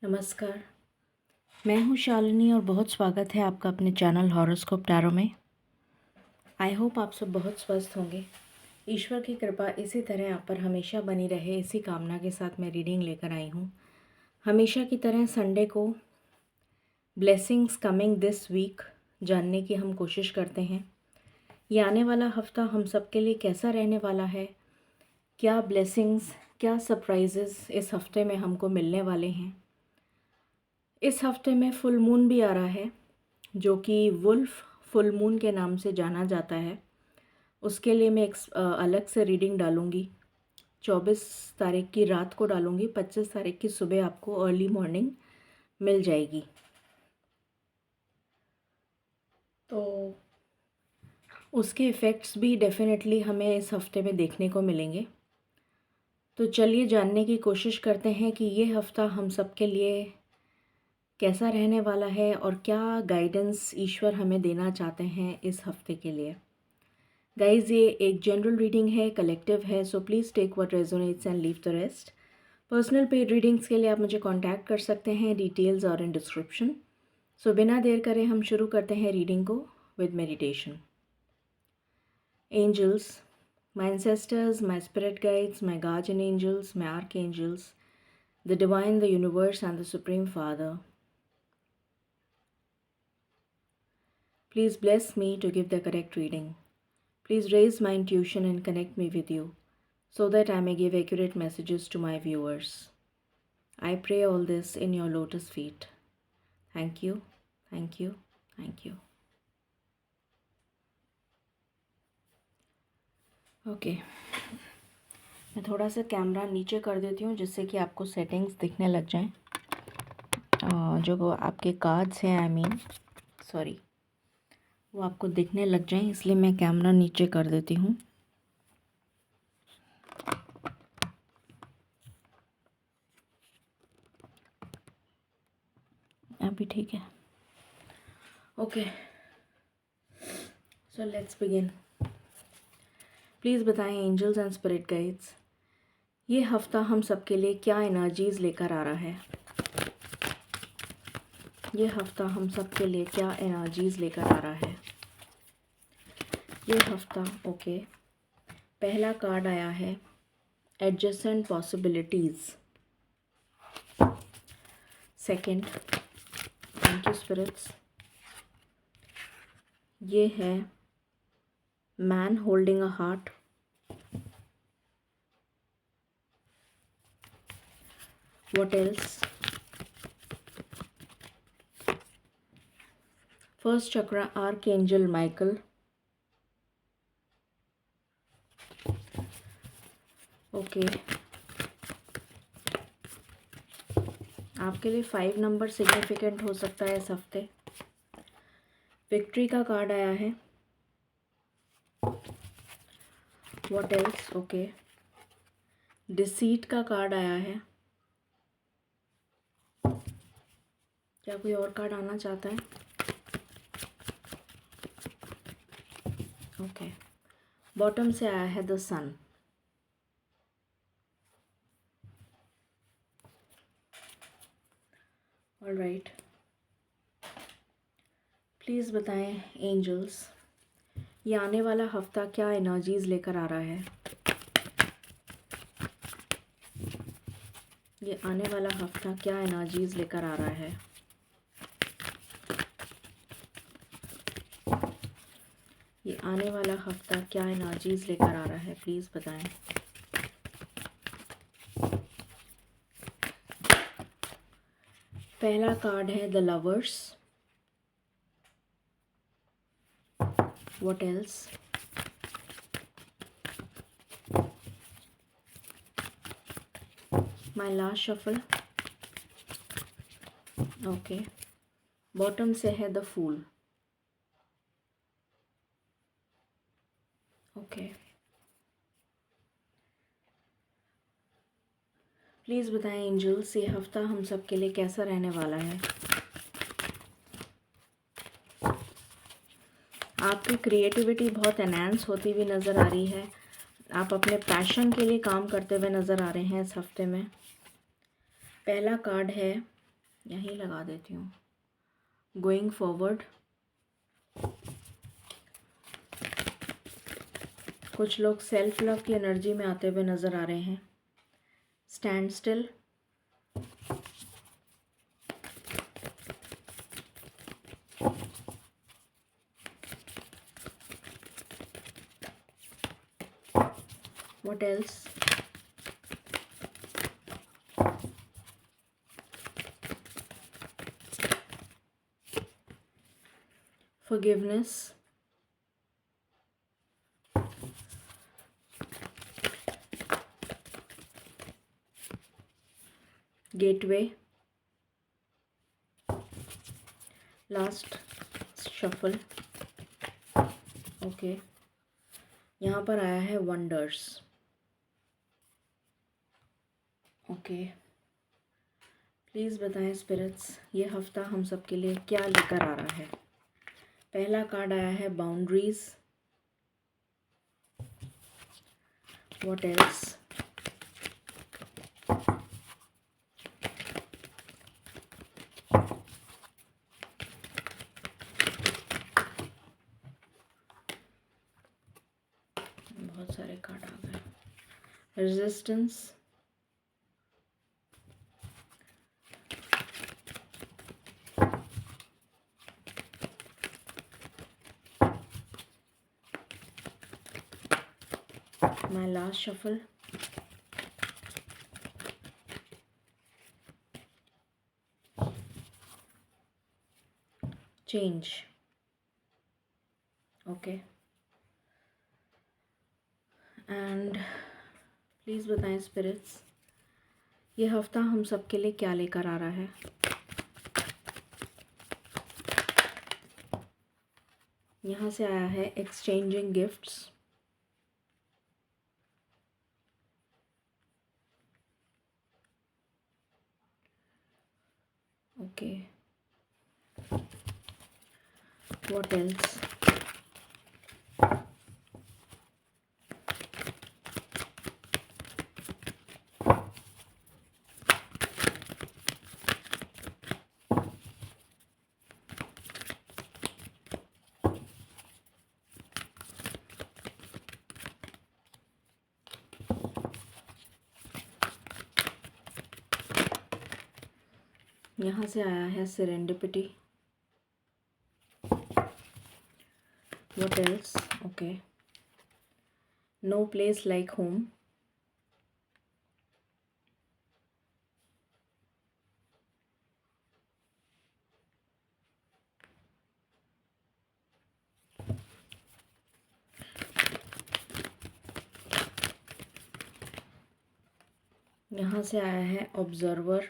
नमस्कार। मैं हूँ शालिनी और बहुत स्वागत है आपका अपने चैनल हॉरोस्कोप टैरो में। आई होप आप सब बहुत स्वस्थ होंगे। ईश्वर की कृपा इसी तरह आप पर हमेशा बनी रहे, इसी कामना के साथ मैं रीडिंग लेकर आई हूँ। हमेशा की तरह संडे को ब्लेसिंग्स कमिंग दिस वीक जानने की हम कोशिश करते हैं। ये आने वाला हफ्ता हम सब के लिए कैसा रहने वाला है, क्या ब्लेसिंग्स, क्या सरप्राइजेस इस हफ्ते में हमको मिलने वाले हैं। इस हफ्ते में फुल मून भी आ रहा है, जो कि वुल्फ फुल मून के नाम से जाना जाता है। उसके लिए मैं एक अलग से रीडिंग डालूँगी। 24 तारीख की रात को डालूँगी, 25 तारीख की सुबह आपको अर्ली मॉर्निंग मिल जाएगी। तो उसके इफ़ेक्ट्स भी डेफिनेटली हमें इस हफ्ते में देखने को मिलेंगे। तो चलिए जानने की कोशिश करते हैं कि ये हफ्ता हम सब के लिए कैसा रहने वाला है और क्या गाइडेंस ईश्वर हमें देना चाहते हैं इस हफ्ते के लिए। गाइज, ये एक जनरल रीडिंग है, कलेक्टिव है, so please take what resonates and leave the rest. Personal paid readings के लिए आप मुझे कांटेक्ट कर सकते हैं, डिटेल्स और इन डिस्क्रिप्शन। सो बिना देर करे हम शुरू करते हैं रीडिंग को with meditation. Angels, my ancestors, my spirit guides, my guardian angels, my archangels, the divine, the universe and the supreme father, please bless me to give the correct reading. Please raise my intuition and connect me with you so that I may give accurate messages to my viewers. I pray all this in your lotus feet. Thank you, thank you, thank you. Okay. मैं थोड़ा सा camera नीचे कर देती हूँ जिससे कि आपको सेटिंग्स दिखने लग जाएं। जो आपके कार्ड्स हैं, सॉरी, वो आपको दिखने लग जाएं, इसलिए मैं कैमरा नीचे कर देती हूँ। अभी ठीक है। Okay, so let's begin. Please बताएं एंजल्स एंड स्पिरिट गाइड्स, ये हफ्ता हम सब के लिए क्या एनर्जीज़ लेकर आ रहा है। ये हफ्ता हम सब के लिए क्या एनर्जीज़ लेकर आ रहा है। ये हफ्ता ओके, पहला कार्ड आया है adjacent possibilities. Second, thank you spirits, ये है man holding a heart. What else, first chakra archangel Michael. Okay, आपके लिए 5 नंबर सिग्निफिकेंट हो सकता है इस हफ्ते। विक्ट्री का कार्ड आया है। व्हाट एल्स, ओके, डिसीट का कार्ड आया है। क्या कोई और कार्ड आना चाहता है? ओके, बॉटम से आया है the sun. All right, please बताएं एंजल्स, ये आने वाला हफ्ता क्या एनर्जीज़ लेकर आ रहा है। ये आने वाला हफ्ता क्या एनर्जीज़ लेकर आ रहा है। ये आने वाला हफ्ता क्या एनर्जीज़ लेकर आ रहा है, प्लीज़ बताएं। पहला कार्ड है the lovers. What else, my last shuffle. Okay, bottom से है द फूल। ओके, प्लीज़ बताएं एंजल्स, ये हफ्ता हम सब के लिए कैसा रहने वाला है। आपकी क्रिएटिविटी बहुत एनहांस होती हुई नज़र आ रही है। आप अपने पैशन के लिए काम करते हुए नज़र आ रहे हैं इस हफ्ते में। पहला कार्ड है यहीं लगा देती हूँ। गोइंग फॉरवर्ड, कुछ लोग सेल्फ लव की एनर्जी में आते हुए नज़र आ रहे हैं। Stand still, what else, forgiveness, gateway, last shuffle. Okay, यहाँ पर आया है वंडर्स। ओके, प्लीज़ बताएं स्पिरिट्स, ये हफ्ता हम सब के लिए क्या लेकर आ रहा है। पहला कार्ड आया है बाउंड्रीज, व्हाट एल्स, बहुत सारे कार्ड आ गए। Resistance, my last shuffle, change. Okay, and please बताएं स्पिरिट्स, ये हफ्ता हम सब के लिए क्या लेकर आ रहा है। यहाँ से आया है exchanging gifts, okay, what else, यहाँ से आया है serendipity, what else, okay, no place like home, यहाँ से आया है observer,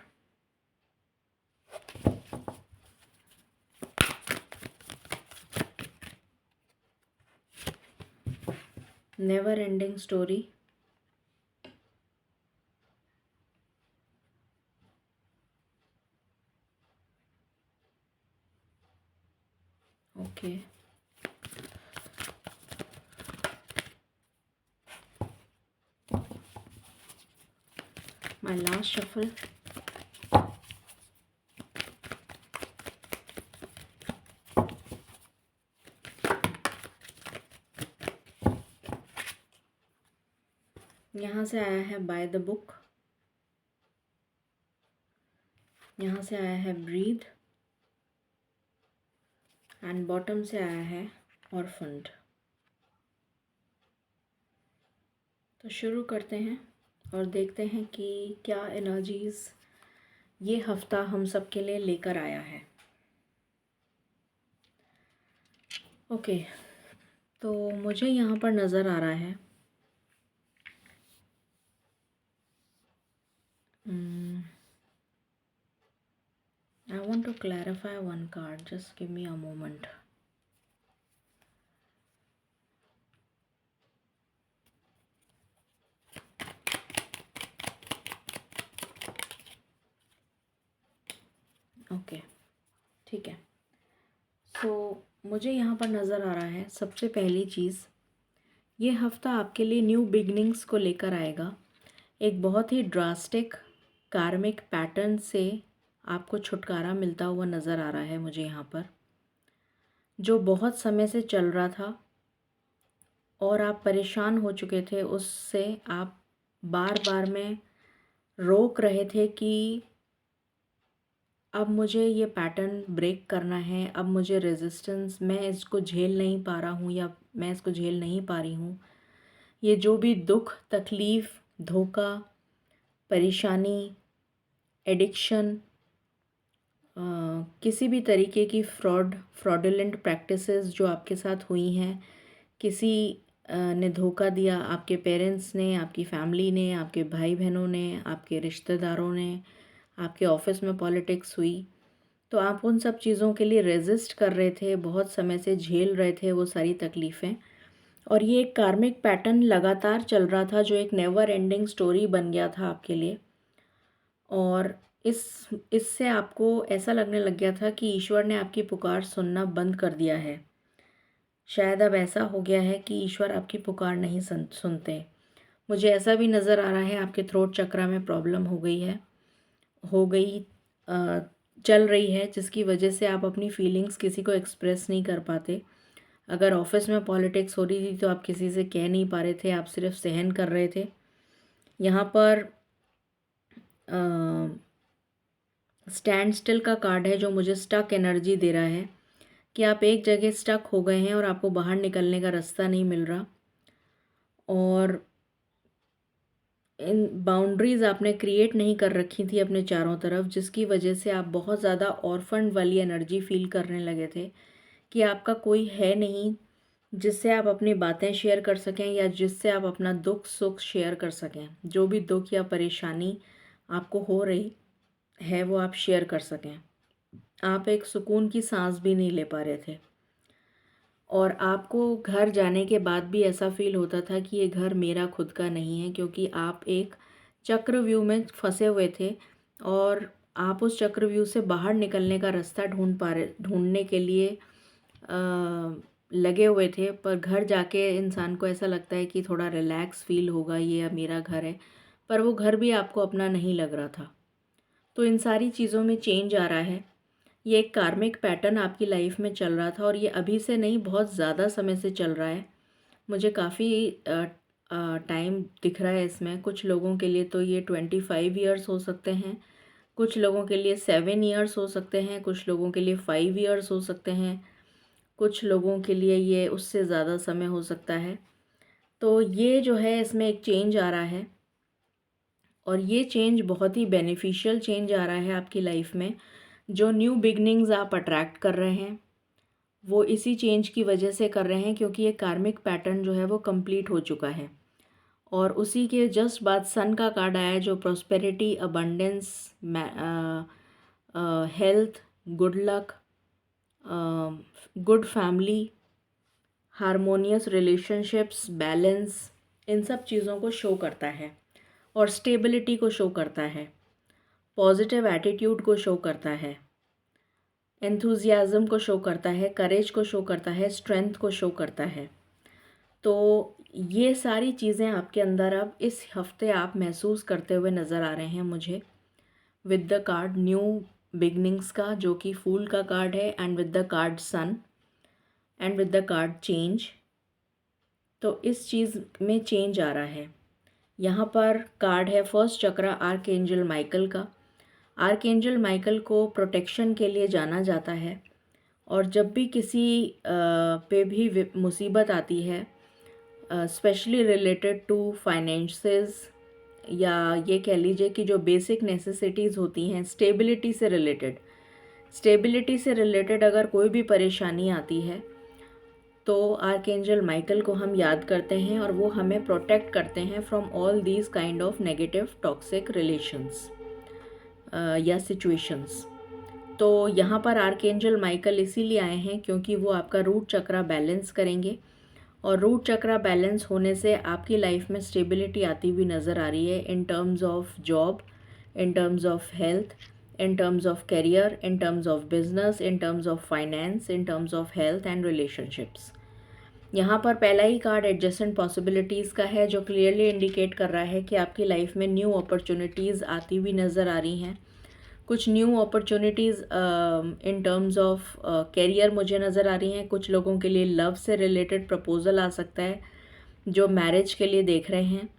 never ending story, okay, my last shuffle, यहाँ से आया है बाय द बुक, यहाँ से आया है ब्रीद, एंड बॉटम से आया है ऑर्फन्ड। तो शुरू करते हैं और देखते हैं कि क्या एनर्जीज़ ये हफ्ता हम सब के लिए लेकर आया है। ओके, तो मुझे यहाँ पर नज़र आ रहा है I want to clarify one card, just give me a moment. Okay, ठीक है। मुझे यहाँ पर नज़र आ रहा है सबसे पहली चीज़, ये हफ्ता आपके लिए न्यू बिगनिंग्स को लेकर आएगा। एक बहुत ही ड्रास्टिक कार्मिक पैटर्न से आपको छुटकारा मिलता हुआ नज़र आ रहा है मुझे यहाँ पर। जो बहुत समय से चल रहा था और आप परेशान हो चुके थे, उससे आप बार बार में रोक रहे थे कि अब मुझे ये पैटर्न ब्रेक करना है, अब मुझे रेजिस्टेंस, मैं इसको झेल नहीं पा रहा हूँ या मैं इसको झेल नहीं पा रही हूँ। ये जो भी दुख, तकलीफ़, धोखा, परेशानी, एडिक्शन, किसी भी तरीके की फ्रॉडुलेंट प्रैक्टिसेस जो आपके साथ हुई हैं, किसी ने धोखा दिया, आपके पेरेंट्स ने, आपकी फैमिली ने, आपके भाई बहनों ने, आपके रिश्तेदारों ने, आपके ऑफिस में पॉलिटिक्स हुई, तो आप उन सब चीज़ों के लिए रेजिस्ट कर रहे थे, बहुत समय से झेल रहे थे वो सारी तकलीफ़ें। और ये एक कार्मिक पैटर्न लगातार चल रहा था जो एक नेवर एंडिंग स्टोरी बन गया था आपके लिए। और इससे आपको ऐसा लगने लग गया था कि ईश्वर ने आपकी पुकार सुनना बंद कर दिया है। शायद अब ऐसा हो गया है कि ईश्वर आपकी पुकार नहीं सुनते। मुझे ऐसा भी नज़र आ रहा है आपके थ्रोट चक्रा में प्रॉब्लम हो गई चल रही है, जिसकी वजह से आप अपनी फीलिंग्स किसी को एक्सप्रेस नहीं कर पाते। अगर ऑफिस में पॉलिटिक्स हो रही थी तो आप किसी से कह नहीं पा रहे थे, आप सिर्फ सहन कर रहे थे। यहाँ पर स्टैंड स्टिल का कार्ड है जो मुझे स्टक एनर्जी दे रहा है कि आप एक जगह स्टक हो गए हैं और आपको बाहर निकलने का रास्ता नहीं मिल रहा। और इन बाउंड्रीज़ आपने क्रिएट नहीं कर रखी थी अपने चारों तरफ, जिसकी वजह से आप बहुत ज़्यादा ऑर्फन वाली एनर्जी फील करने लगे थे कि आपका कोई है नहीं जिससे आप अपनी बातें शेयर कर सकें या जिससे आप अपना दुख सुख शेयर कर सकें। जो भी दुख या परेशानी आपको हो रही है वो आप शेयर कर सकें। आप एक सुकून की सांस भी नहीं ले पा रहे थे और आपको घर जाने के बाद भी ऐसा फील होता था कि ये घर मेरा खुद का नहीं है, क्योंकि आप एक चक्रव्यूह में फंसे हुए थे और आप उस चक्रव्यूह से बाहर निकलने का रास्ता ढूंढने के लिए लगे हुए थे। पर घर जाके इंसान को ऐसा लगता है कि थोड़ा रिलैक्स फील होगा, ये अब मेरा घर है, पर वो घर भी आपको अपना नहीं लग रहा था। तो इन सारी चीज़ों में चेंज आ रहा है। ये एक कार्मिक पैटर्न आपकी लाइफ में चल रहा था और ये अभी से नहीं, बहुत ज़्यादा समय से चल रहा है। मुझे काफ़ी टाइम दिख रहा है इसमें। कुछ लोगों के लिए तो ये 25 ईयर्स हो सकते हैं, कुछ लोगों के लिए 7 ईयर्स हो सकते हैं, कुछ लोगों के लिए 5 ईयर्स हो सकते हैं, कुछ लोगों के लिए ये उससे ज़्यादा समय हो सकता है। तो ये जो है इसमें एक चेंज आ रहा है और ये चेंज बहुत ही बेनिफिशियल चेंज आ रहा है आपकी लाइफ में। जो न्यू बिगनिंग्स आप अट्रैक्ट कर रहे हैं वो इसी चेंज की वजह से कर रहे हैं, क्योंकि ये कार्मिक पैटर्न जो है वो कंप्लीट हो चुका है। और उसी के जस्ट बाद सन का कार्ड आया जो prosperity, abundance, health, good luck, good family, harmonious relationships, balance, इन सब चीज़ों को शो करता है और स्टेबिलिटी को शो करता है, पॉजिटिव एटीट्यूड को शो करता है, एंथुजियाज़म को शो करता है, करेज को शो करता है, स्ट्रेंथ को शो करता है। तो ये सारी चीज़ें आपके अंदर अब इस हफ्ते आप महसूस करते हुए नज़र आ रहे हैं मुझे, with the card new beginnings का जो कि फूल का कार्ड है, and with the card sun and with the card change. तो इस चीज़ में चेंज आ रहा है। यहाँ पर कार्ड है फर्स्ट चक्र आर्कएंजल माइकल का। आर्कएंजल माइकल को प्रोटेक्शन के लिए जाना जाता है और जब भी किसी पे भी मुसीबत आती है, स्पेशली रिलेटेड टू फाइनेंसेस, या ये कह लीजिए कि जो बेसिक नेसेसिटीज़ होती हैं, स्टेबिलिटी से रिलेटेड अगर कोई भी परेशानी आती है तो आर्कएंजल माइकल को हम याद करते हैं और वो हमें प्रोटेक्ट करते हैं from all these kind of negative toxic relations या सिचुएशंस। तो यहाँ पर आर्कएंजल माइकल इसीलिए आए हैं क्योंकि वो आपका रूट चक्रा बैलेंस करेंगे और रूट चक्रा बैलेंस होने से आपकी लाइफ में स्टेबिलिटी आती हुई नज़र आ रही है, इन terms of job, in terms of health, in terms of career, in terms of business, in terms of finance, in terms of health and relationships। यहाँ पर पहला ही कार्ड एडजेसेंट पॉसिबिलिटीज़ का है जो क्लियरली इंडिकेट कर रहा है कि आपकी लाइफ में न्यू अपॉर्चुनिटीज़ आती हुई नज़र आ रही हैं। कुछ new opportunities in terms of career मुझे नज़र आ रही हैं। कुछ लोगों के लिए लव से रिलेटेड प्रपोज़ल आ सकता है, जो मैरिज के लिए देख रहे हैं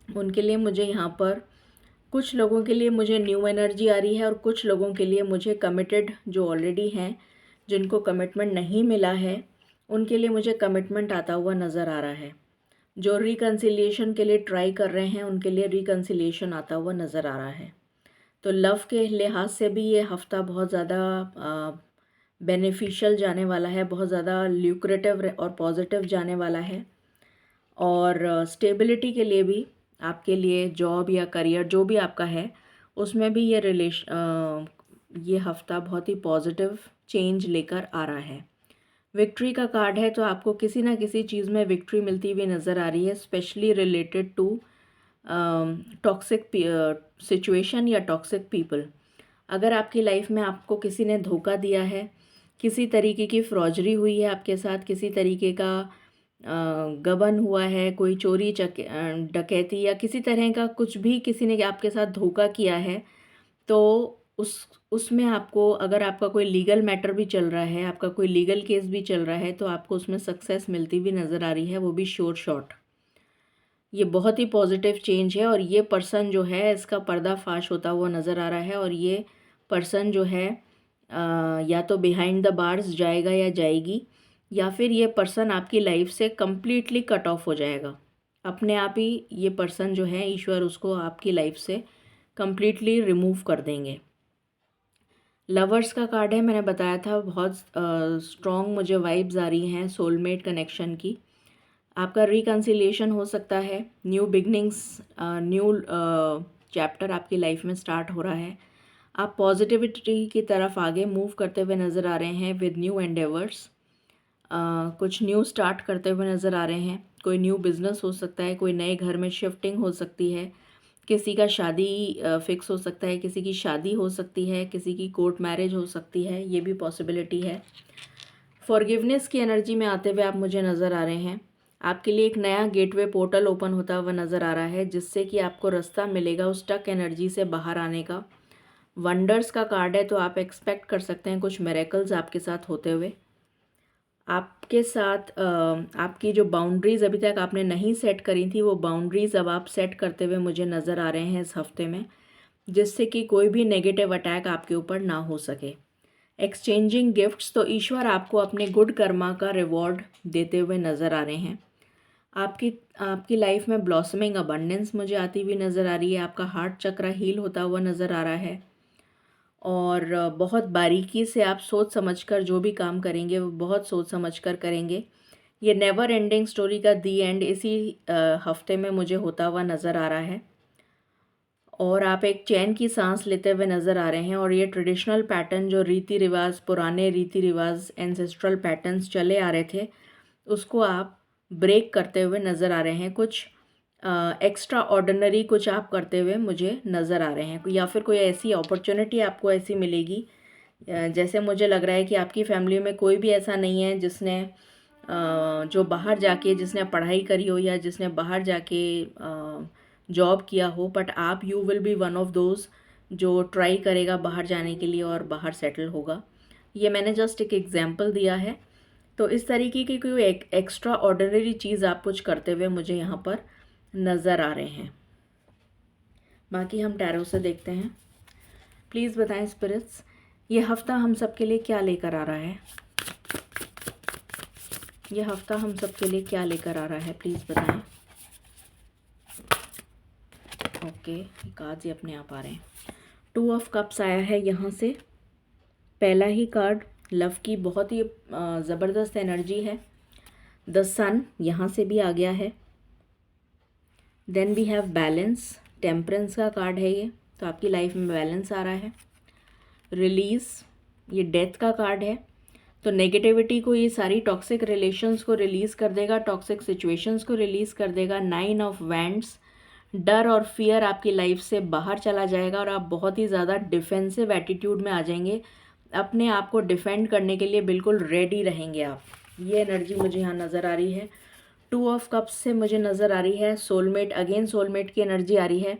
उनके लिए मुझे यहाँ पर, कुछ लोगों के लिए मुझे न्यू एनर्जी आ रही है और कुछ लोगों के लिए मुझे कमिटेड जो ऑलरेडी हैं, जिनको कमिटमेंट नहीं मिला है, उनके लिए मुझे कमिटमेंट आता हुआ नज़र आ रहा है। जो रिकन्सिलिएशन के लिए ट्राई कर रहे हैं उनके लिए रिकन्सिलिएशन आता हुआ नज़र आ रहा है। तो लव के लिहाज से भी ये हफ़्ता बहुत ज़्यादा बेनिफिशियल जाने वाला है, बहुत ज़्यादा ल्यूक्रेटिव और पॉजिटिव जाने वाला है। और स्टेबिलिटी के लिए भी, आपके लिए जॉब या करियर जो भी आपका है उसमें भी ये हफ़्ता बहुत ही पॉजिटिव चेंज लेकर आ रहा है। विक्ट्री का कार्ड है, तो आपको किसी ना किसी चीज़ में विक्ट्री मिलती हुई नज़र आ रही है, specially related to toxic situation या टॉक्सिक पीपल। अगर आपकी लाइफ में आपको किसी ने धोखा दिया है, किसी तरीके की फ्रॉजरी हुई है आपके साथ, किसी तरीके का गबन हुआ है, कोई चोरी डकैती या किसी तरह का कुछ भी किसी ने आपके साथ धोखा किया है, तो उसमें आपको, अगर आपका कोई लीगल मैटर भी चल रहा है, आपका कोई लीगल केस भी चल रहा है, तो आपको उसमें सक्सेस मिलती हुई नज़र आ रही है, वो भी श्योर शॉट। ये बहुत ही पॉजिटिव चेंज है और ये पर्सन जो है इसका पर्दाफाश होता हुआ नज़र आ रहा है। और ये पर्सन जो है या तो बिहाइंड द बार्स जाएगा या जाएगी, या फिर ये पर्सन आपकी लाइफ से कम्प्लीटली कट ऑफ हो जाएगा। अपने आप ही ये पर्सन जो है, ईश्वर उसको आपकी लाइफ से कम्प्लीटली रिमूव कर देंगे। लवर्स का कार्ड है, मैंने बताया था बहुत स्ट्रॉन्ग मुझे वाइब्स आ रही हैं सोलमेट कनेक्शन की। आपका रिकन्सिलिएशन हो सकता है, न्यू बिगनिंग्स, न्यू चैप्टर आपकी लाइफ में स्टार्ट हो रहा है। आप पॉजिटिविटी की तरफ आगे मूव करते हुए नज़र आ रहे हैं विद न्यू एंडेवर्स। कुछ न्यू स्टार्ट करते हुए नज़र आ रहे हैं। कोई न्यू बिज़नेस हो सकता है, कोई नए घर में शिफ्टिंग हो सकती है, किसी का शादी फिक्स हो सकता है, किसी की शादी हो सकती है, किसी की कोर्ट मैरिज हो सकती है, ये भी पॉसिबिलिटी है। फॉरगिवनेस की एनर्जी में आते हुए आप मुझे नज़र आ रहे हैं। आपके लिए एक नया गेटवे पोर्टल ओपन होता हुआ नज़र आ रहा है, जिससे कि आपको रास्ता मिलेगा उस स्टक एनर्जी से बाहर आने का। वंडर्स का कार्ड है, तो आप एक्सपेक्ट कर सकते हैं कुछ मिरेकल्स आपके साथ होते हुए। आपके साथ आपकी जो बाउंड्रीज़ अभी तक आपने नहीं सेट करी थी, वो बाउंड्रीज़ अब आप सेट करते हुए मुझे नज़र आ रहे हैं इस हफ्ते में, जिससे कि कोई भी नेगेटिव अटैक आपके ऊपर ना हो सके। एक्सचेंजिंग गिफ्ट्स, तो ईश्वर आपको अपने गुड कर्मा का रिवॉर्ड देते हुए नज़र आ रहे हैं। आपकी लाइफ में ब्लॉसमिंग अबंडेंस मुझे आती हुई नज़र आ रही है। आपका हार्ट चक्र हील होता हुआ नज़र आ रहा है और बहुत बारीकी से आप सोच समझकर जो भी काम करेंगे वो बहुत सोच समझकर करेंगे। ये नेवर एंडिंग स्टोरी का दी एंड इसी हफ्ते में मुझे होता हुआ नज़र आ रहा है और आप एक चैन की सांस लेते हुए नज़र आ रहे हैं। और ये ट्रेडिशनल पैटर्न, जो रीति रिवाज, पुराने रीति रिवाज, एंसेस्ट्रल पैटर्न्स चले आ रहे थे, उसको आप ब्रेक करते हुए नज़र आ रहे हैं। कुछ एक्स्ट्रा ऑर्डिनरी कुछ आप करते हुए मुझे नज़र आ रहे हैं, या फिर कोई ऐसी अपॉर्चुनिटी आपको ऐसी मिलेगी। जैसे मुझे लग रहा है कि आपकी फैमिली में कोई भी ऐसा नहीं है जिसने जो बाहर जाके, जिसने पढ़ाई करी हो या जिसने बाहर जाके जॉब किया हो, बट आप you will be one of those जो ट्राई करेगा बाहर जाने के लिए और बाहर सेटल होगा। ये मैंने जस्ट एक एग्जांपल दिया है। तो इस तरीके की कोई एक एक्स्ट्रा ऑर्डिनरी चीज़ आप कुछ करते हुए मुझे यहाँ पर नज़र आ रहे हैं। बाकी हम टैरो से देखते हैं। प्लीज़ बताएं स्पिरिट्स, ये हफ्ता हम सब के लिए क्या लेकर आ रहा है? ये हफ्ता हम सब के लिए क्या लेकर आ रहा है, प्लीज़ बताएं। ओके, कार्ड्स ही अपने आप आ रहे हैं। 2 ऑफ कप्स आया है यहाँ से। पहला ही कार्ड लव की बहुत ही ज़बरदस्त एनर्जी है। द सन यहाँ से भी आ गया है। Then we have balance, temperance का कार्ड है ये, तो आपकी लाइफ में बैलेंस आ रहा है। रिलीज़, ये डेथ का कार्ड है, तो नेगेटिविटी को, ये सारी टॉक्सिक रिलेशंस को रिलीज़ कर देगा, टॉक्सिक सिचुएशंस को रिलीज़ कर देगा। 9 ऑफ वैंड्स, डर और फियर आपकी लाइफ से बाहर चला जाएगा और आप बहुत ही ज़्यादा डिफेंसिव एटीट्यूड में आ जाएंगे। अपने आप को डिफेंड करने के लिए बिल्कुल रेडी रहेंगे आप। ये एनर्जी मुझे यहाँ नज़र आ रही है। 2 ऑफ कप्स से मुझे नज़र आ रही है सोलमेट, अगेन सोलमेट की एनर्जी आ रही है।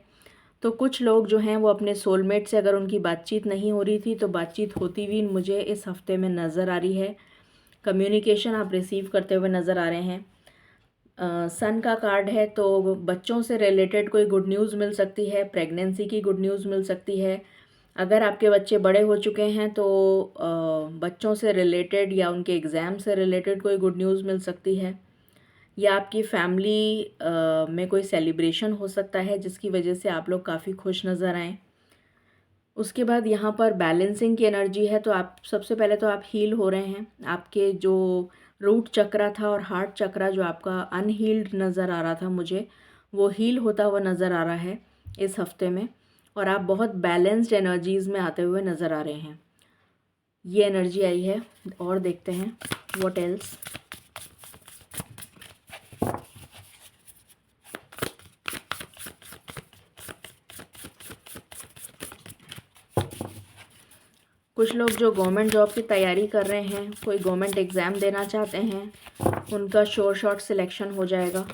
तो कुछ लोग जो हैं वो अपने सोलमेट से अगर उनकी बातचीत नहीं हो रही थी तो बातचीत होती हुई मुझे इस हफ्ते में नज़र आ रही है। कम्युनिकेशन आप रिसीव करते हुए नज़र आ रहे हैं। सन का कार्ड है तो बच्चों से रिलेटेड कोई गुड न्यूज़ मिल सकती है, प्रेगनेंसी की गुड न्यूज़ मिल सकती है। अगर आपके बच्चे बड़े हो चुके हैं तो बच्चों से रिलेटेड या उनके एग्ज़ाम से रिलेटेड कोई गुड न्यूज़ मिल सकती है, या आपकी फैमिली में कोई सेलिब्रेशन हो सकता है जिसकी वजह से आप लोग काफ़ी खुश नज़र आएँ। उसके बाद यहाँ पर बैलेंसिंग की एनर्जी है, तो आप सबसे पहले तो आप हील हो रहे हैं। आपके जो रूट चक्रा था और हार्ट चक्रा जो आपका अनहील्ड नज़र आ रहा था मुझे, वो हील होता हुआ नज़र आ रहा है इस हफ्ते में, और आप बहुत बैलेंस्ड एनर्जीज़ में आते हुए नज़र आ रहे हैं। ये एनर्जी आई है। और देखते हैं व्हाट एल्स। कुछ लोग जो गवर्नमेंट जॉब की तैयारी कर रहे हैं, कोई गवर्नमेंट एग्ज़ाम देना चाहते हैं, उनका श्योर शॉट सिलेक्शन हो जाएगा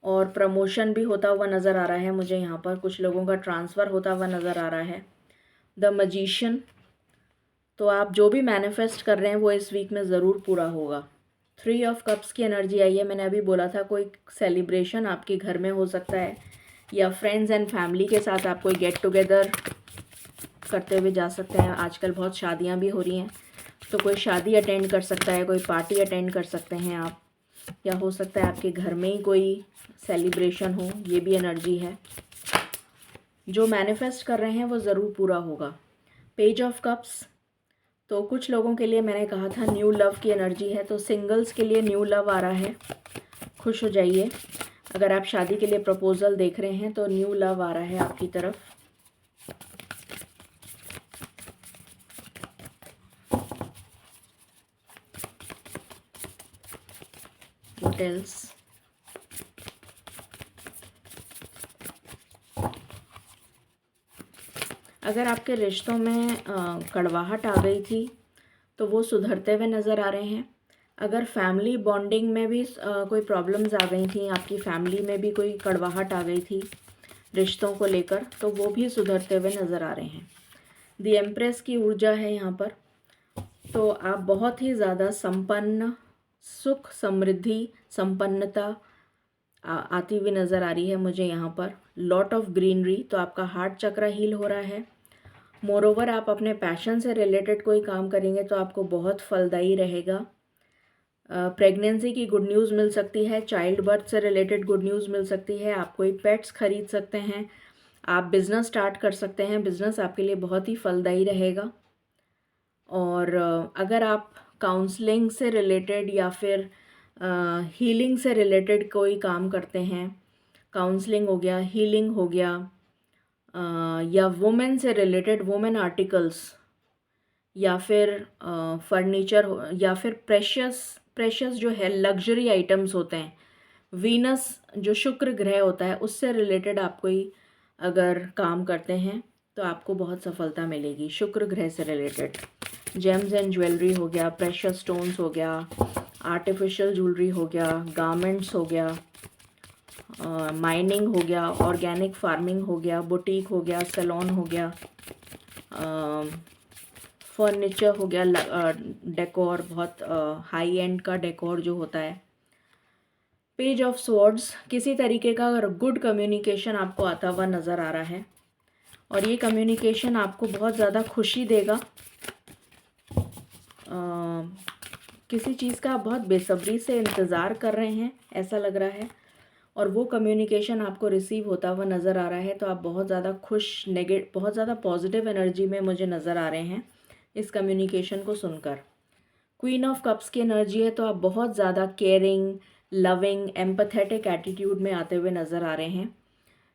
और प्रमोशन भी होता हुआ नज़र आ रहा है मुझे। यहाँ पर कुछ लोगों का ट्रांसफ़र होता हुआ नज़र आ रहा है। द मैजिशियन, तो आप जो भी मैनिफेस्ट कर रहे हैं वो इस वीक में ज़रूर पूरा होगा। 3 ऑफ कप्स की एनर्जी आई है। मैंने अभी बोला था कोई सेलिब्रेशन आपके घर में हो सकता है, या फ्रेंड्स एंड फैमिली के साथ आप कोई गेट टुगेदर करते हुए जा सकते हैं। आजकल बहुत शादियां भी हो रही हैं, तो कोई शादी अटेंड कर सकता है, कोई पार्टी अटेंड कर सकते हैं आप, या हो सकता है आपके घर में ही कोई सेलिब्रेशन हो। ये भी एनर्जी है। जो मैनिफेस्ट कर रहे हैं वो ज़रूर पूरा होगा। पेज ऑफ कप्स, तो कुछ लोगों के लिए मैंने कहा था न्यू लव की एनर्जी है, तो सिंगल्स के लिए न्यू लव आ रहा है, खुश हो जाइए। अगर आप शादी के लिए प्रपोज़ल देख रहे हैं तो न्यू लव आ रहा है आपकी तरफ। होटल्स, अगर आपके रिश्तों में कड़वाहट आ गई थी तो वो सुधरते हुए नज़र आ रहे हैं। अगर फैमिली बॉन्डिंग में भी कोई प्रॉब्लम्स आ गई थी, आपकी फैमिली में भी कोई कड़वाहट आ गई थी रिश्तों को लेकर, तो वो भी सुधरते हुए नज़र आ रहे हैं। द एम्प्रेस की ऊर्जा है यहाँ पर, तो आप बहुत ही ज़्यादा संपन्न, सुख समृद्धि संपन्नता आती हुई नज़र आ रही है मुझे यहाँ पर। लॉट ऑफ ग्रीनरी, तो आपका हार्ट चक्र हील हो रहा है। मोरोवर आप अपने पैशन से रिलेटेड कोई काम करेंगे तो आपको बहुत फलदायी रहेगा। प्रेगनेंसी की गुड न्यूज़ मिल सकती है, चाइल्ड बर्थ से रिलेटेड गुड न्यूज़ मिल सकती है, आप कोई पेट्स खरीद सकते हैं, आप बिज़नेस स्टार्ट कर सकते हैं, बिज़नेस आपके लिए बहुत ही फलदायी रहेगा। और अगर आप काउंसलिंग से रिलेटेड या फिर हीलिंग से रिलेटेड कोई काम करते हैं, काउंसलिंग हो गया, हीलिंग हो गया, या वुमेन से रिलेटेड वुमेन आर्टिकल्स, या फिर फर्नीचर, या फिर प्रेशियस जो है लग्जरी आइटम्स होते हैं, वीनस जो शुक्र ग्रह होता है उससे रिलेटेड आप कोई अगर काम करते हैं तो आपको बहुत सफलता मिलेगी। शुक्र ग्रह से रिलेटेड जेम्स एंड ज्वेलरी हो गया, प्रेशियस स्टोन्स हो गया, आर्टिफिशियल ज्वेलरी हो गया, गारमेंट्स हो गया, माइनिंग हो गया, ऑर्गेनिक फार्मिंग हो गया, बुटीक हो गया, सैलून हो गया, फर्नीचर हो गया, डेकोर, बहुत हाई एंड का डेकोर जो होता है। पेज ऑफ स्वॉर्ड्स, किसी तरीके का गुड कम्युनिकेशन आपको आता हुआ नज़र आ रहा है, और ये कम्युनिकेशन आपको बहुत ज़्यादा खुशी देगा। किसी चीज़ का आप बहुत बेसब्री से इंतज़ार कर रहे हैं ऐसा लग रहा है, और वो कम्युनिकेशन आपको रिसीव होता हुआ नज़र आ रहा है, तो आप बहुत ज़्यादा खुश, बहुत ज़्यादा पॉजिटिव एनर्जी में मुझे नज़र आ रहे हैं इस कम्युनिकेशन को सुनकर। क्वीन ऑफ कप्स की एनर्जी है, तो आप बहुत ज़्यादा केयरिंग, लविंग, एम्पैथेटिक एटीट्यूड में आते हुए नज़र आ रहे हैं।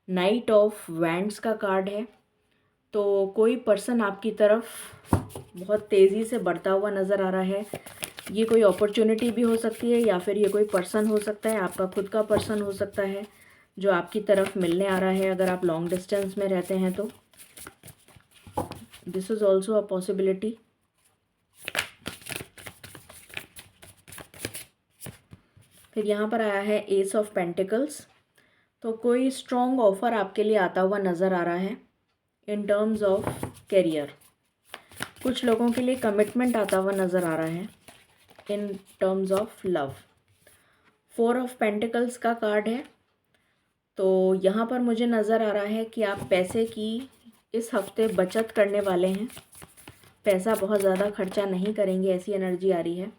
नाइट ऑफ वैंड्स का कार्ड है, तो कोई पर्सन आपकी तरफ बहुत तेज़ी से बढ़ता हुआ नज़र आ रहा है। ये कोई अपॉर्चुनिटी भी हो सकती है, या फिर ये कोई पर्सन हो सकता है, आपका खुद का पर्सन हो सकता है जो आपकी तरफ मिलने आ रहा है, अगर आप लॉन्ग डिस्टेंस में रहते हैं तो this is also a possibility. फिर यहाँ पर आया है एस ऑफ पेंटिकल्स, तो कोई स्ट्रॉन्ग ऑफ़र आपके लिए आता हुआ नज़र आ रहा है इन टर्म्स ऑफ करियर। कुछ लोगों के लिए कमिटमेंट आता हुआ नज़र आ रहा है इन terms of love. 4 of pentacles का कार्ड है। तो यहाँ पर मुझे नज़र आ रहा है कि आप पैसे की इस हफ्ते बचत करने वाले हैं, पैसा बहुत ज़्यादा खर्चा नहीं करेंगे, ऐसी एनर्जी आ रही है।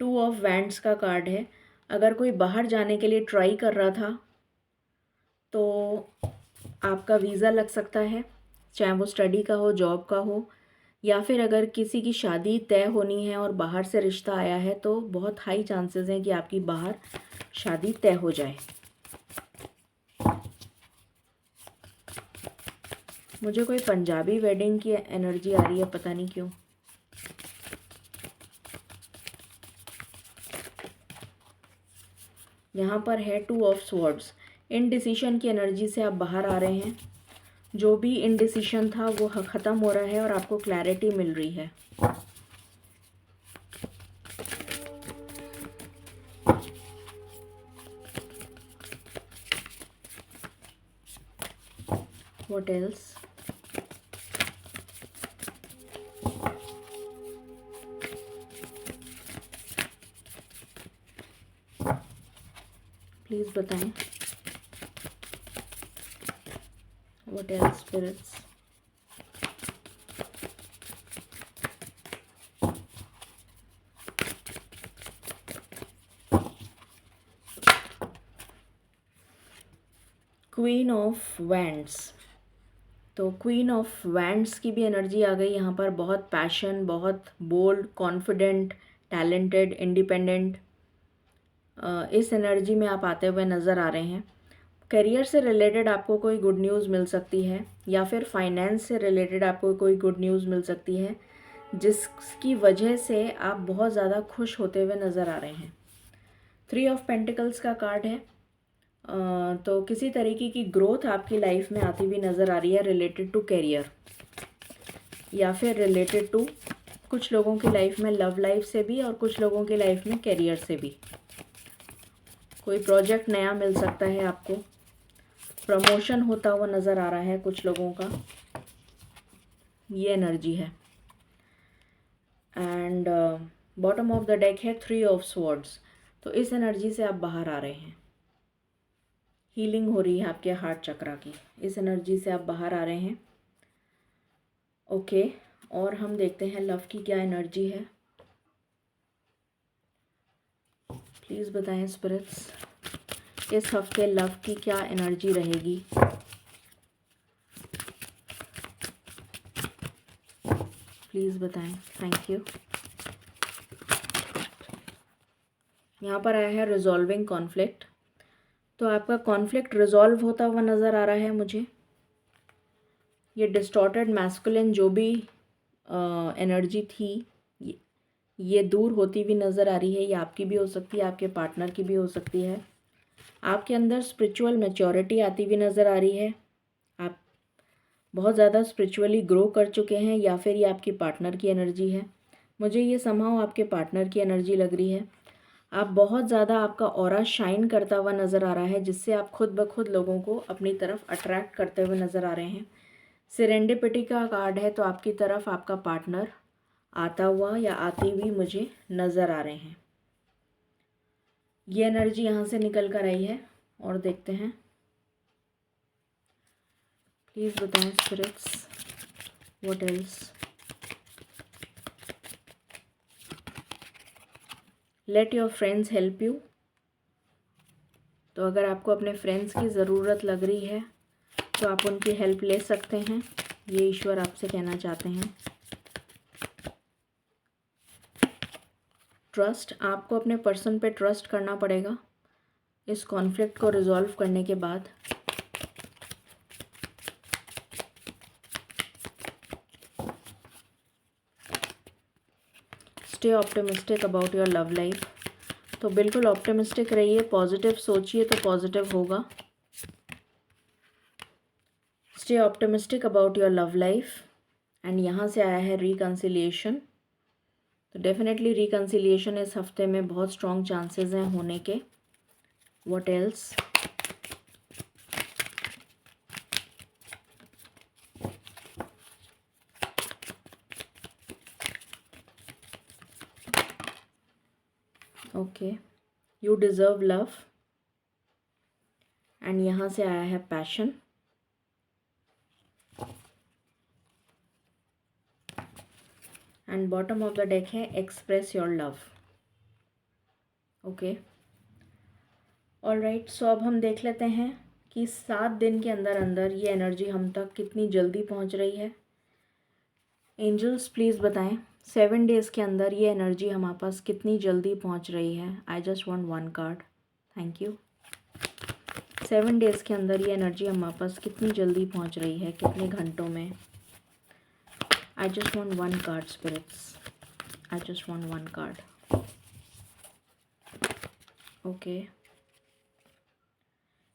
2 ऑफ वैंड्स का कार्ड है। अगर कोई बाहर जाने के लिए ट्राई कर रहा था तो आपका वीज़ा लग सकता है, चाहे वो स्टडी का हो, जॉब का हो, या फिर अगर किसी की शादी तय होनी है और बाहर से रिश्ता आया है तो बहुत हाई चांसेस हैं कि आपकी बाहर शादी तय हो जाए। मुझे कोई पंजाबी वेडिंग की एनर्जी आ रही है, पता नहीं क्यों। यहाँ पर है 2 ऑफ स्वॉर्ड्स। इनडिसीशन की एनर्जी से आप बाहर आ रहे हैं। जो भी इनडिसीशन था वो ख़त्म हो रहा है और आपको क्लैरिटी मिल रही है। What else? प्लीज़ बताएं। What else, spirits? Queen of wands. तो क्वीन ऑफ वैंड्स की भी एनर्जी आ गई यहाँ पर। बहुत पैशन, बहुत बोल्ड, कॉन्फिडेंट, टैलेंटेड, इंडिपेंडेंट, इस एनर्जी में आप आते हुए नज़र आ रहे हैं। करियर से रिलेटेड आपको कोई गुड न्यूज़ मिल सकती है, या फिर फाइनेंस से रिलेटेड आपको कोई गुड न्यूज़ मिल सकती है जिसकी वजह से आप बहुत ज़्यादा खुश होते हुए नज़र आ रहे हैं। 3 ऑफ पेंटिकल्स का कार्ड है। तो किसी तरीके की ग्रोथ आपकी लाइफ में आती हुई नज़र आ रही है रिलेटेड टू करियर, या फिर रिलेटेड टू कुछ लोगों की लाइफ में लव लाइफ से भी और कुछ लोगों की लाइफ में करियर से भी। कोई प्रोजेक्ट नया मिल सकता है आपको, प्रमोशन होता हुआ नज़र आ रहा है कुछ लोगों का, ये एनर्जी है। And bottom of the deck है 3 ऑफ स्वॉर्ड्स। तो इस एनर्जी से आप बाहर आ रहे हैं। हीलिंग हो रही है आपके हार्ट चक्रा की, इस एनर्जी से आप बाहर आ रहे हैं। ओके, और हम देखते हैं लव की क्या एनर्जी है। प्लीज़ बताएं स्पिरिट्स, इस हफ्ते लव की क्या एनर्जी रहेगी। प्लीज़ बताएं। Thank you. यहाँ पर आया है रिजॉल्विंग कॉन्फ्लिक्ट। तो आपका कॉन्फ्लिक्ट रिजॉल्व होता हुआ नज़र आ रहा है मुझे। ये डिस्टॉर्टेड मैस्कुलिन जो भी एनर्जी थी ये दूर होती हुई नज़र आ रही है। ये आपकी भी हो सकती है, आपके पार्टनर की भी हो सकती है। आपके अंदर स्पिरिचुअल मैच्योरिटी आती हुई नज़र आ रही है। आप बहुत ज़्यादा स्पिरिचुअली ग्रो कर चुके हैं, या फिर ये आपकी पार्टनर की एनर्जी है। मुझे ये समहाउ आपके पार्टनर की एनर्जी लग रही है। आप बहुत ज़्यादा, आपका ऑरा शाइन करता हुआ नज़र आ रहा है, जिससे आप खुद ब खुद लोगों को अपनी तरफ अट्रैक्ट करते हुए नज़र आ रहे हैं। सेरेंडिपिटी का कार्ड है। तो आपकी तरफ आपका पार्टनर आता हुआ या आती हुई मुझे नज़र आ रहे हैं। ये एनर्जी यहाँ से निकल कर आई है, और देखते हैं। प्लीज़ बताएं spirits, what else. Let your friends help you. तो अगर आपको अपने फ्रेंड्स की ज़रूरत लग रही है तो आप उनकी हेल्प ले सकते हैं, ये ईश्वर आपसे कहना चाहते हैं। ट्रस्ट, आपको अपने पर्सन पे ट्रस्ट करना पड़ेगा इस कॉन्फ्लिक्ट को रिजॉल्व करने के बाद। Stay optimistic about your love life. तो बिल्कुल ऑप्टिमिस्टिक रहिए, पॉजिटिव सोचिए तो पॉजिटिव होगा। Stay optimistic about your love life. And यहाँ से आया है रिकन्सिलिएशन। तो डेफिनेटली रिकन्सिलिएशन इस हफ्ते में बहुत स्ट्रॉन्ग चांसेस हैं होने के। What else. Okay, you deserve love, and यहाँ से आया है passion, and bottom of the deck है express your love. Okay, alright, so अब हम देख लेते हैं कि 7 दिन के अंदर अंदर ये एनर्जी हम तक कितनी जल्दी पहुंच रही है। एंजल्स प्लीज़ बताएं 7 डेज़ के अंदर ये एनर्जी हमारे पास कितनी जल्दी पहुंच रही है। आई just want 1 card, thank you. 7 days के अंदर ये एनर्जी हमारे पास कितनी जल्दी पहुंच रही है, कितने घंटों में। I just want 1 card spirits, I just want 1 card. Okay,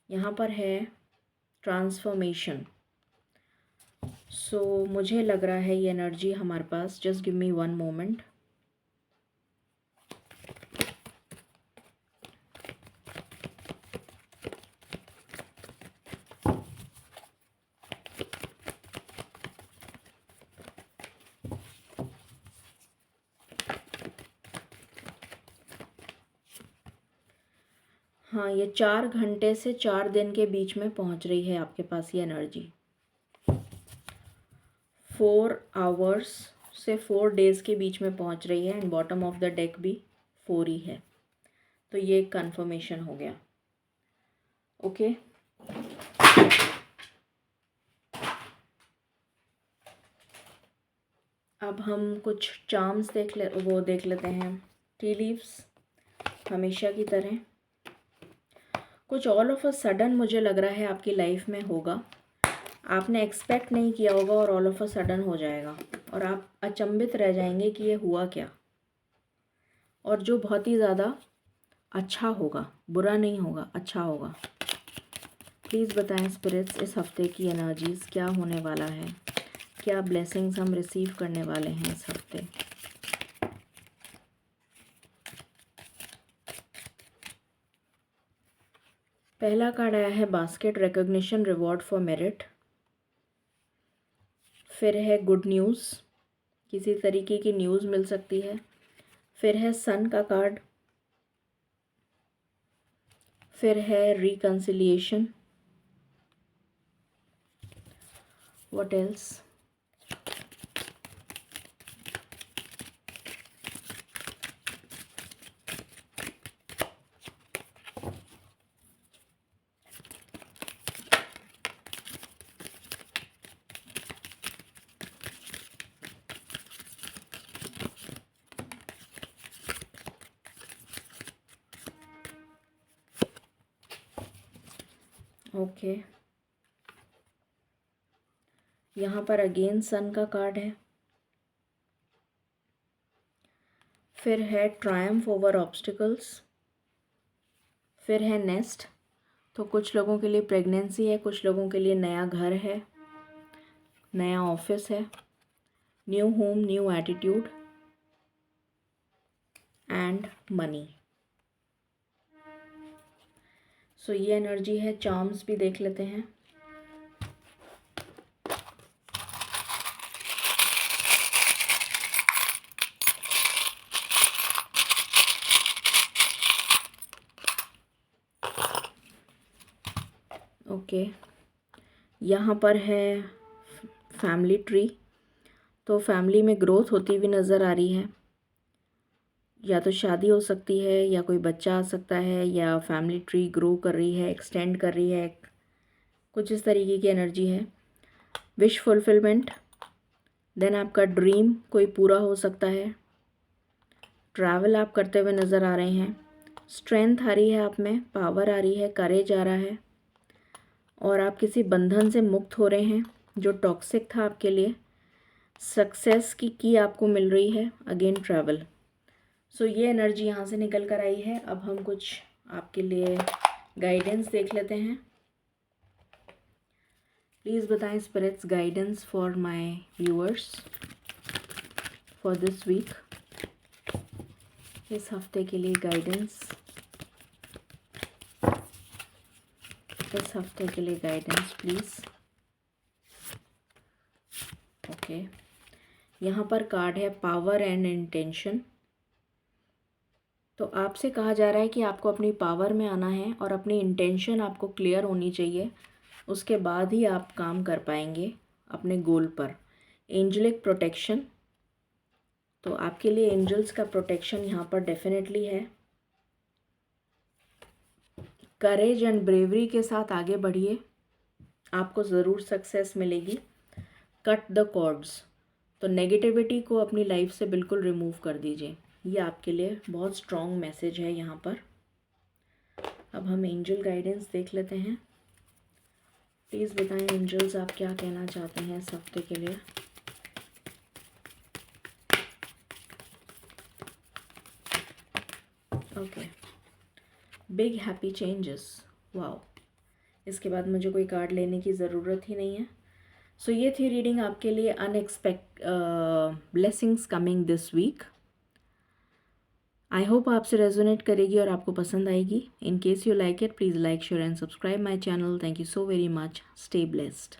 यहाँ पर है ट्रांसफॉर्मेशन। सो मुझे लग रहा है ये एनर्जी हमारे पास, जस्ट गिव मी 1 मोमेंट। हाँ, ये 4 घंटे से 4 दिन के बीच में पहुंच रही है आपके पास ये एनर्जी। 4 आवर्स से 4 डेज़ के बीच में पहुंच रही है, and bottom of the deck भी 4 ही है, तो ये कंफर्मेशन हो गया। ओके, अब हम कुछ चार्म्स देख लेते हैं। टी लीव्स हमेशा की तरह कुछ ऑल ऑफ अ सडन मुझे लग रहा है आपकी लाइफ में होगा। आपने एक्सपेक्ट नहीं किया होगा और ऑल ऑफ अ सडन हो जाएगा, और आप अचंभित रह जाएंगे कि ये हुआ क्या, और जो बहुत ही ज़्यादा अच्छा होगा, बुरा नहीं होगा, अच्छा होगा। प्लीज़ बताएं स्पिरिट्स इस हफ्ते की एनर्जीज़ क्या होने वाला है, क्या ब्लेसिंग्स हम रिसीव करने वाले हैं इस हफ्ते। पहला कार्ड आया है basket, recognition, reward for merit. फिर है गुड न्यूज़, किसी तरीके की न्यूज़ मिल सकती है। फिर है सन का कार्ड। फिर है रिकन्सिलिएशन। What else? ओके, यहाँ पर अगेन सन का कार्ड है। फिर है ट्रायम्फ ओवर ऑब्स्टिकल्स। फिर है नेस्ट, तो कुछ लोगों के लिए प्रेगनेंसी है, कुछ लोगों के लिए नया घर है, नया ऑफिस है, new home, new attitude, and money. So ये एनर्जी है। चार्म्स भी देख लेते हैं। ओके, यहाँ पर है फैमिली ट्री, तो फैमिली में ग्रोथ होती हुई नज़र आ रही है। या तो शादी हो सकती है, या कोई बच्चा आ सकता है, या फैमिली ट्री ग्रो कर रही है, एक्सटेंड कर रही है, कुछ इस तरीके की एनर्जी है। विश फुलफिलमेंट, देन आपका ड्रीम कोई पूरा हो सकता है। ट्रैवल आप करते हुए नज़र आ रहे हैं। स्ट्रेंथ आ रही है आप में, पावर आ रही है, करेज आ रहा है, और आप किसी बंधन से मुक्त हो रहे हैं जो टॉक्सिक था आपके लिए। सक्सेस की आपको मिल रही है। Again travel. सो ये एनर्जी यहाँ से निकल कर आई है। अब हम कुछ आपके लिए गाइडेंस देख लेते हैं। प्लीज़ बताएं spirits guidance for my viewers for this week, इस हफ्ते के लिए गाइडेंस, इस हफ्ते के लिए गाइडेंस प्लीज़। ओके, यहाँ पर कार्ड है पावर एंड इंटेंशन। तो आपसे कहा जा रहा है कि आपको अपनी पावर में आना है और अपनी इंटेंशन आपको क्लियर होनी चाहिए, उसके बाद ही आप काम कर पाएंगे अपने गोल पर। एंजलिक प्रोटेक्शन, तो आपके लिए एंजल्स का प्रोटेक्शन यहाँ पर डेफिनेटली है। करेज एंड ब्रेवरी के साथ आगे बढ़िए, आपको ज़रूर सक्सेस मिलेगी। कट द कॉर्ड्स, तो नेगेटिविटी को अपनी लाइफ से बिल्कुल रिमूव कर दीजिए, ये आपके लिए बहुत स्ट्रॉन्ग मैसेज है यहाँ पर। अब हम एंजल गाइडेंस देख लेते हैं। प्लीज़ बताएं एंजल्स, आप क्या कहना चाहते हैं इस हफ्ते के लिए। Okay, big happy changes, wow, इसके बाद मुझे कोई कार्ड लेने की ज़रूरत ही नहीं है। सो ये थी रीडिंग आपके लिए, unexpect blessings coming this week. I hope आपसे रेजोनेट करेगी और आपको पसंद आएगी। In case you like it, please like, share and subscribe my channel. Thank you so very much. Stay blessed.